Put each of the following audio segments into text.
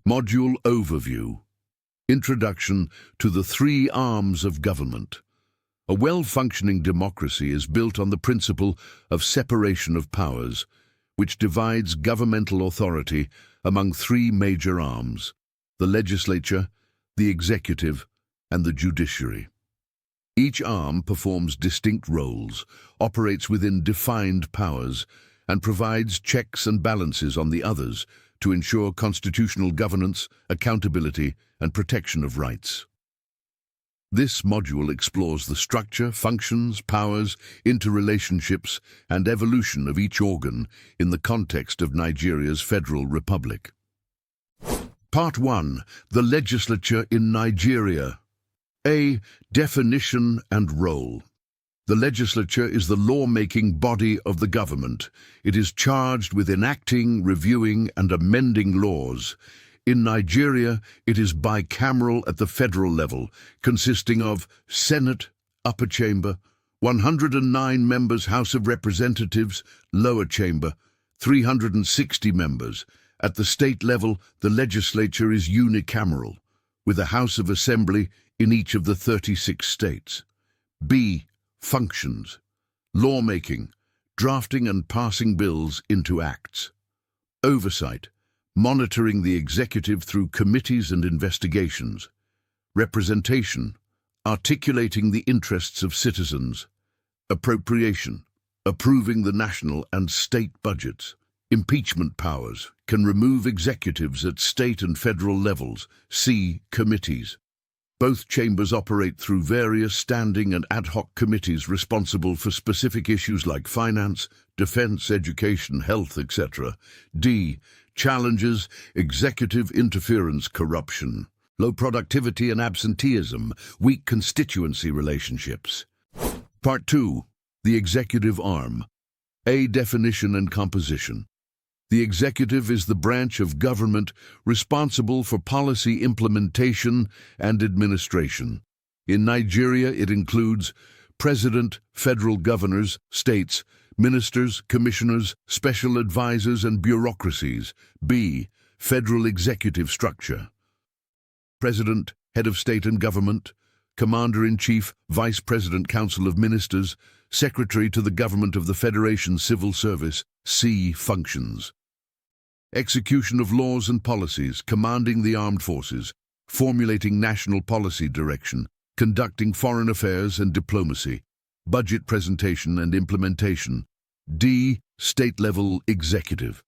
Module Overview. Introduction to the three arms of government. A well-functioning democracy is built on the principle of separation of powers, which divides governmental authority among three major arms: the legislature, the executive, and the judiciary. Each arm performs distinct roles, operates within defined powers, and provides checks and balances on the others to ensure constitutional governance, accountability, and protection of rights. This module explores the structure, functions, powers, interrelationships, and evolution of each organ in the context of Nigeria's Federal Republic. Part 1. The Legislature in Nigeria. A. Definition and role. The legislature is the law-making body of the government. It is charged with enacting, reviewing, and amending laws. In Nigeria, it is bicameral at the federal level, consisting of Senate, upper chamber, 109 members House of Representatives, lower chamber, 360 members. At the state level, the legislature is unicameral, with a House of Assembly in each of the 36 states. B. Functions. Lawmaking, drafting and passing bills into acts. Oversight, monitoring the executive through committees and investigations. Representation, articulating the interests of citizens. Appropriation, approving the national and state budgets. Impeachment powers, can remove executives at state and federal levels. See committees. Both chambers operate through various standing and ad hoc committees responsible for specific issues like finance, defense, education, health, etc. D. Challenges, executive interference, corruption, low productivity and absenteeism, weak constituency relationships. Part 2. The executive arm. A. Definition and composition. The executive is the branch of government responsible for policy implementation and administration. In Nigeria, it includes president, federal governors, states, ministers, commissioners, special advisors, and bureaucracies. B. Federal executive structure. President, head of state and government, commander-in-chief, vice president, council of ministers, secretary to the government of the Federation Civil Service. C. Functions. Execution of laws and policies, commanding the armed forces, formulating national policy direction, conducting foreign affairs and diplomacy, budget presentation and implementation. D. State-level executive.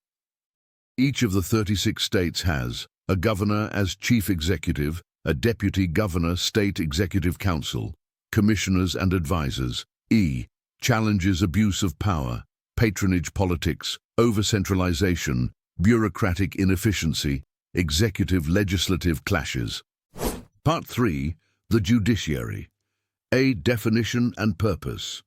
Each of the 36 states has a governor as chief executive, a deputy governor, state executive council, commissioners and advisors. E. Challenges abuse of power, patronage politics, over-centralization, bureaucratic inefficiency, executive-legislative clashes. Part 3. The Judiciary. A. Definition and purpose.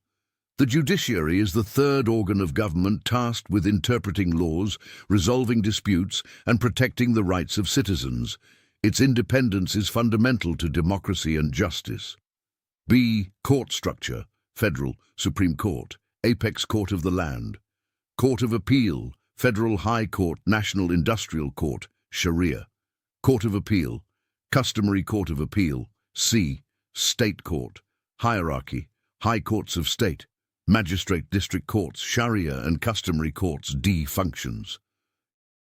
The judiciary is the third organ of government tasked with interpreting laws, resolving disputes, and protecting the rights of citizens. Its independence is fundamental to democracy and justice. B. Court structure. Federal, Supreme Court, Apex Court of the Land. Court of Appeal, Federal High Court, National Industrial Court, Sharia. Court of Appeal, Customary Court of Appeal. C. State Court. Hierarchy, High Courts of State, Magistrate District Courts, Sharia and Customary Courts. D. Functions.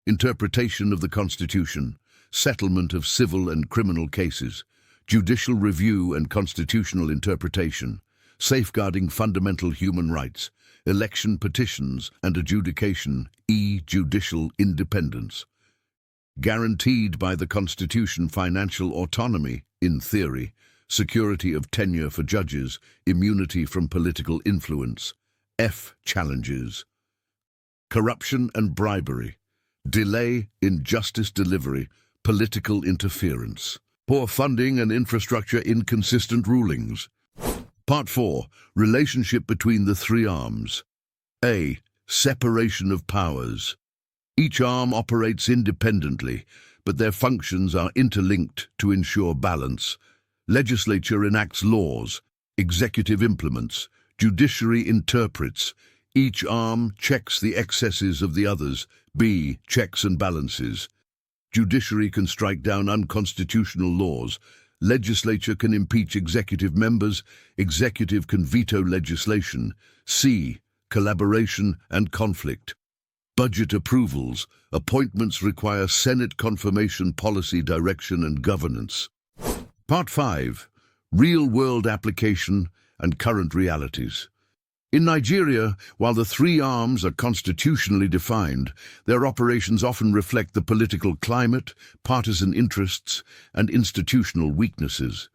Interpretation of the Constitution, settlement of civil and criminal cases, judicial review and constitutional interpretation, safeguarding fundamental human rights, election petitions and adjudication. E. Judicial independence. Guaranteed by the Constitution financial autonomy, in theory, security of tenure for judges, immunity from political influence. F. Challenges. Corruption and bribery, delay in justice delivery, political interference, poor funding and infrastructure, inconsistent rulings. Part 4. Relationship between the three arms. A. Separation of powers. Each arm operates independently, but their functions are interlinked to ensure balance. Legislature enacts laws, executive implements, judiciary interprets. Each arm checks the excesses of the others. B. Checks and balances. Judiciary can strike down unconstitutional laws. Legislature can impeach executive members. Executive can veto legislation. C. Collaboration and conflict. Budget approvals. Appointments require Senate confirmation, policy direction and governance. Part 5. Real-world application and current realities. In Nigeria, while the three arms are constitutionally defined, their operations often reflect the political climate, partisan interests, and institutional weaknesses.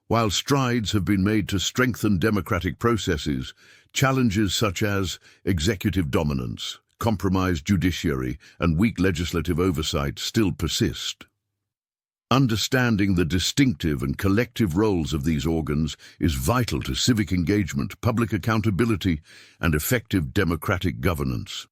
While strides have been made to strengthen democratic processes, challenges such as executive dominance, compromised judiciary, and weak legislative oversight still persist. Understanding the distinctive and collective roles of these organs is vital to civic engagement, public accountability, and effective democratic governance.